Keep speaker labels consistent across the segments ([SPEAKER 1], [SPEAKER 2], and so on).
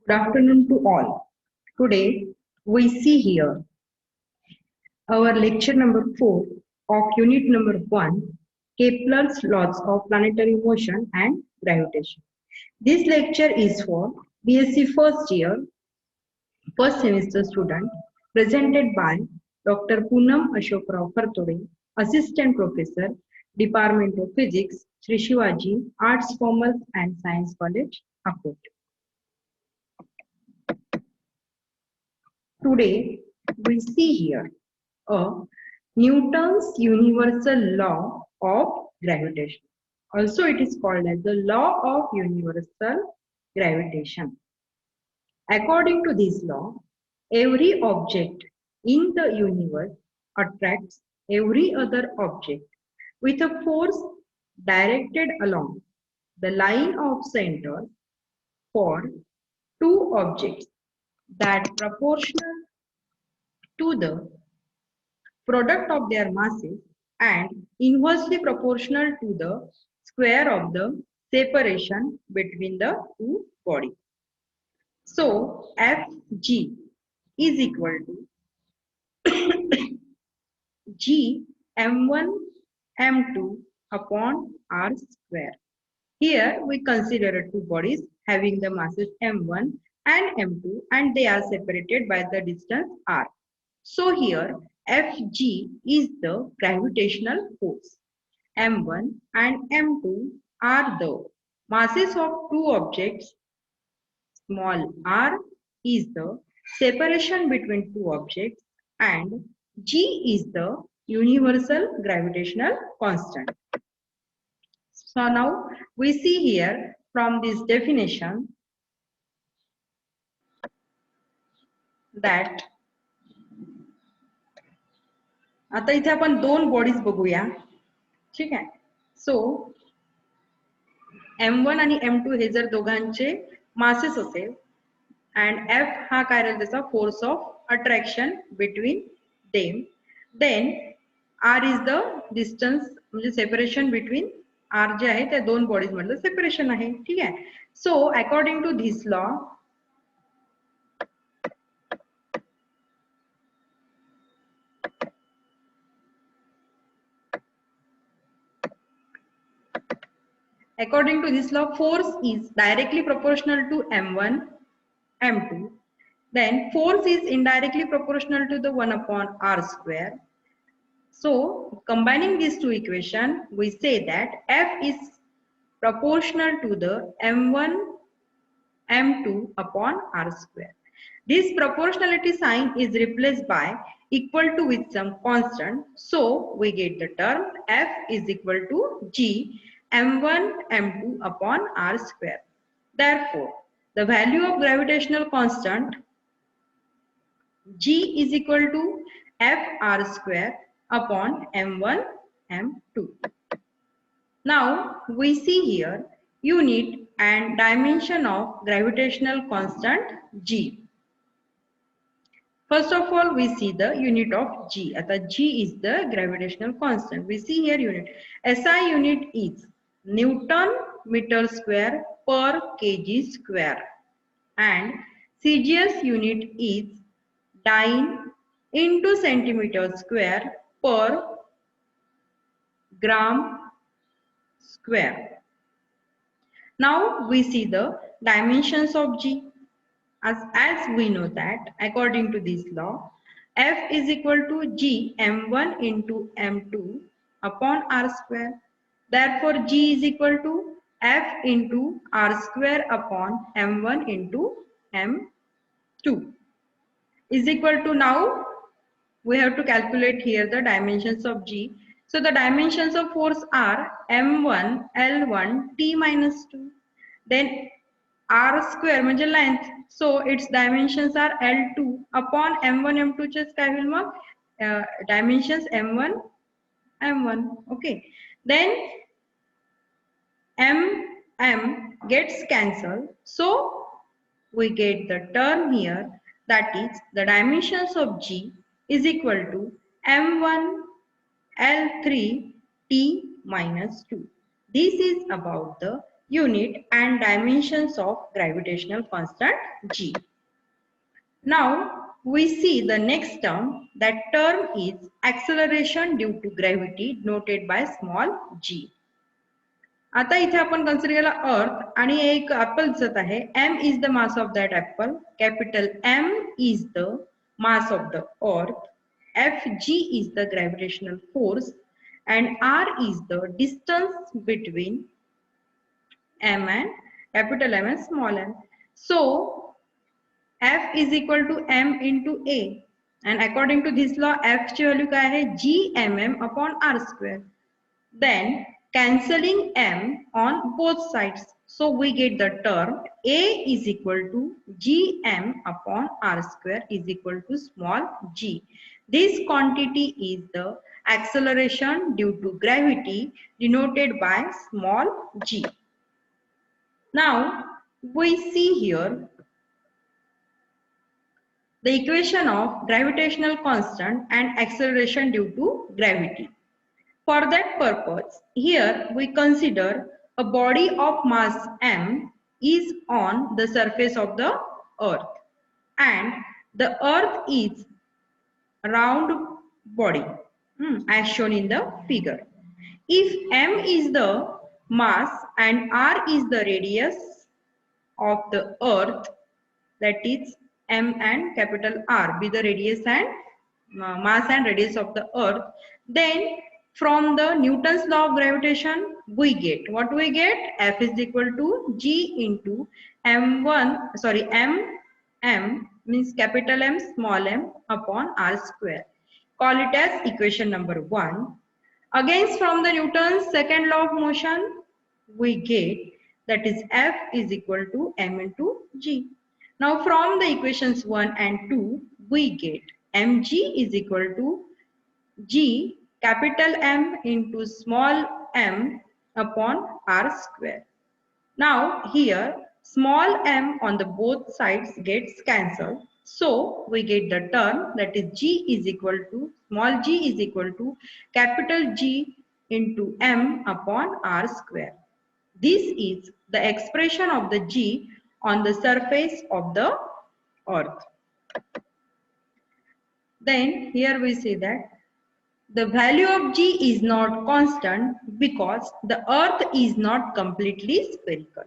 [SPEAKER 1] Good afternoon to all. Today we see here our lecture number 4 of unit number 1, Kepler's laws of planetary motion and gravitation. This lecture is for BSc first year, first semester student, presented by Dr. Poonam Ashokrao Khartode, Assistant Professor, Department of Physics, Sri Shivaji Arts, Commerce and Science College, Akot. Today we see here a Newton's universal law of gravitation. Also it is called as the law of universal gravitation. According to this law, every object in the universe attracts every other object with a force directed along the line of center for two objects that proportional to the product of their masses and inversely proportional to the square of the separation between the two bodies. So Fg is equal to G m1 m2 upon r square. Here we consider two bodies having the masses m1 and m2 and they are separated by the distance r. So here Fg is the gravitational force. M1 and M2 are the masses of two objects. Small r is the separation between two objects and G is the universal gravitational constant. So now we see here from this definition that आता इथे आपण दोन bodies बघूया. ठीक आहे. सो M1 आणि M2 हे जर दोघांचे मासेस असेल and F हा काय राहील त्याचा force of attraction between them, then R is the distance म्हणजे सेपरेशन बिटवीन R जे आहे त्या दोन बॉडीज मधलं सेपरेशन आहे. ठीक आहे. So according to this law force is directly proportional to M1, M2. Then force is indirectly proportional to the 1 upon r square. So combining these two equations, we say that F is proportional to the M1, M2 upon r square. This proportionality sign is replaced by equal to with some constant. So we get the term F is equal to G m1 m2 upon r square. Therefore, the value of gravitational constant G is equal to Fr square upon m1 m2. Now we see here unit and dimension of gravitational constant G. First of all, we see the unit of G. G is the gravitational constant. We see here unit. SI unit is Newton meter square per kg square and CGS unit is dyne into centimeter square per gram square. Now we see the dimensions of G. As we know that according to this law, F is equal to G m1 into m2 upon r square. Therefore, G is equal to F into r square upon m1 into m2 is equal to, now we have to calculate here the dimensions of G. So the dimensions of force are m1 L1 t minus 2. Then r square म्हणजे length, so its dimensions are L2 upon m1 m2 चे काय होईल मग dimensions m1 m1. Okay, then m gets cancelled, so we get the term here, that is the dimensions of G is equal to m1 L3 t minus 2. This is about the unit and dimensions of gravitational constant g. Now we see the next term. That term is acceleration due to gravity denoted by small g. आता इथे आपण consider केला अर्थ आणि एक apple दिसत आहे. m is the mass of that apple. Capital M is the mass of the earth. Fg is the gravitational force and r is the distance between m and capital M and small m. So F is equal to m into a and according to this law F ची value काय आहे gmm upon r square. Then cancelling m on both sides, so we get the term a is equal to gm upon r square is equal to small g. This quantity is the acceleration due to gravity denoted by small g. Now we see here the equation of gravitational constant and acceleration due to gravity. For that purpose, here we consider a body of mass m is on the surface of the earth and the earth is a round body as shown in the figure. If m is the mass and r is the radius of the earth, that is m and capital R be the radius and mass and radius of the earth, then from the Newton's law of gravitation we get what we get. F is equal to g into m means capital M small m upon r square. Call it as equation number 1. Again from the Newton's second law of motion we get that is F is equal to m into g. Now from the equations 1 and 2 we get mg is equal to g capital M into small m upon r square. Now here small m on the both sides gets cancelled. So we get the term that is g is equal to small g is equal to capital G into m upon r square. This is the expression of the g on the surface of the earth. Then here we see that the value of g is not constant because the earth is not completely spherical.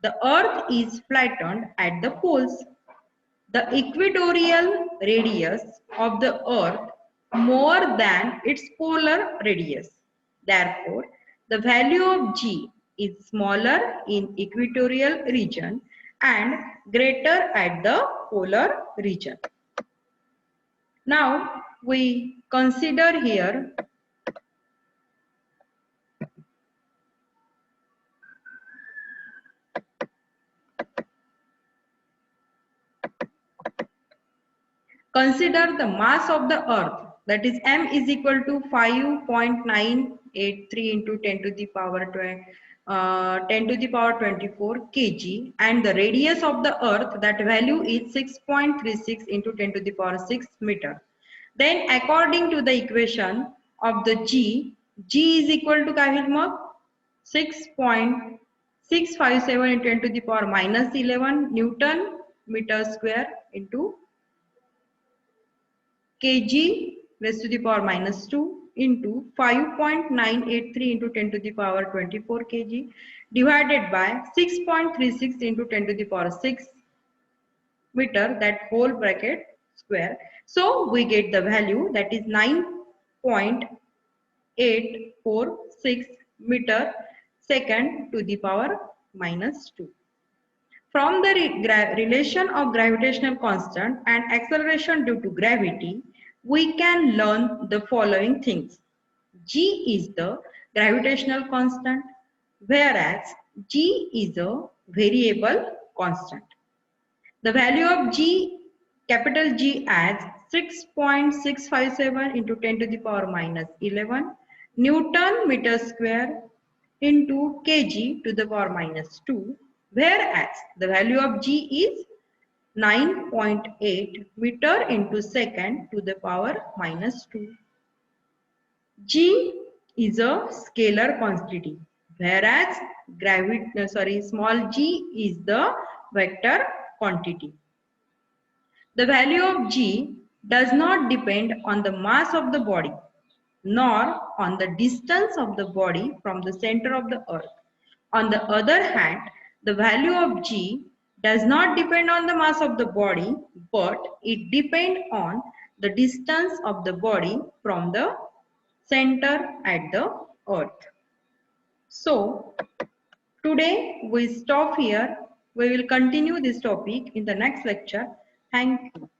[SPEAKER 1] The earth is flattened at the poles. The equatorial radius of the earth more than its polar radius. Therefore, the value of g is smaller in equatorial region and greater at the polar region. Now we consider here the mass of the earth, that is m is equal to 5.983 into 10 to the power 24 kg and the radius of the earth, that value is 6.36 into 10 to the power 6 meter. Then according to the equation of the g is equal to काय होईल मग 6.657 into 10 to the power minus 11 Newton meter square into kg raised to the power minus 2 into 5.983 into 10 to the power 24 kg divided by 6.36 into 10 to the power 6 meter, that whole bracket square. So we get the value that is 9.846 meter second to the power minus 2. From the relation of gravitational constant and acceleration due to gravity, we can learn the following things. G is the gravitational constant, whereas G is a variable constant. The value of G, capital G, as 6.657 into 10 to the power minus 11 Newton meter square into kg to the power minus 2, whereas the value of G is 9.8 meter into second to the power minus 2. G is a scalar quantity, whereas small g is the vector quantity. The value of g does not depend on the mass of the body nor on the distance of the body from the center of the earth. On the other hand, the value of g does not depend on the mass of the body, but it depends on the distance of the body from the center at the earth. So, today we stop here. We will continue this topic in the next lecture. Thank you.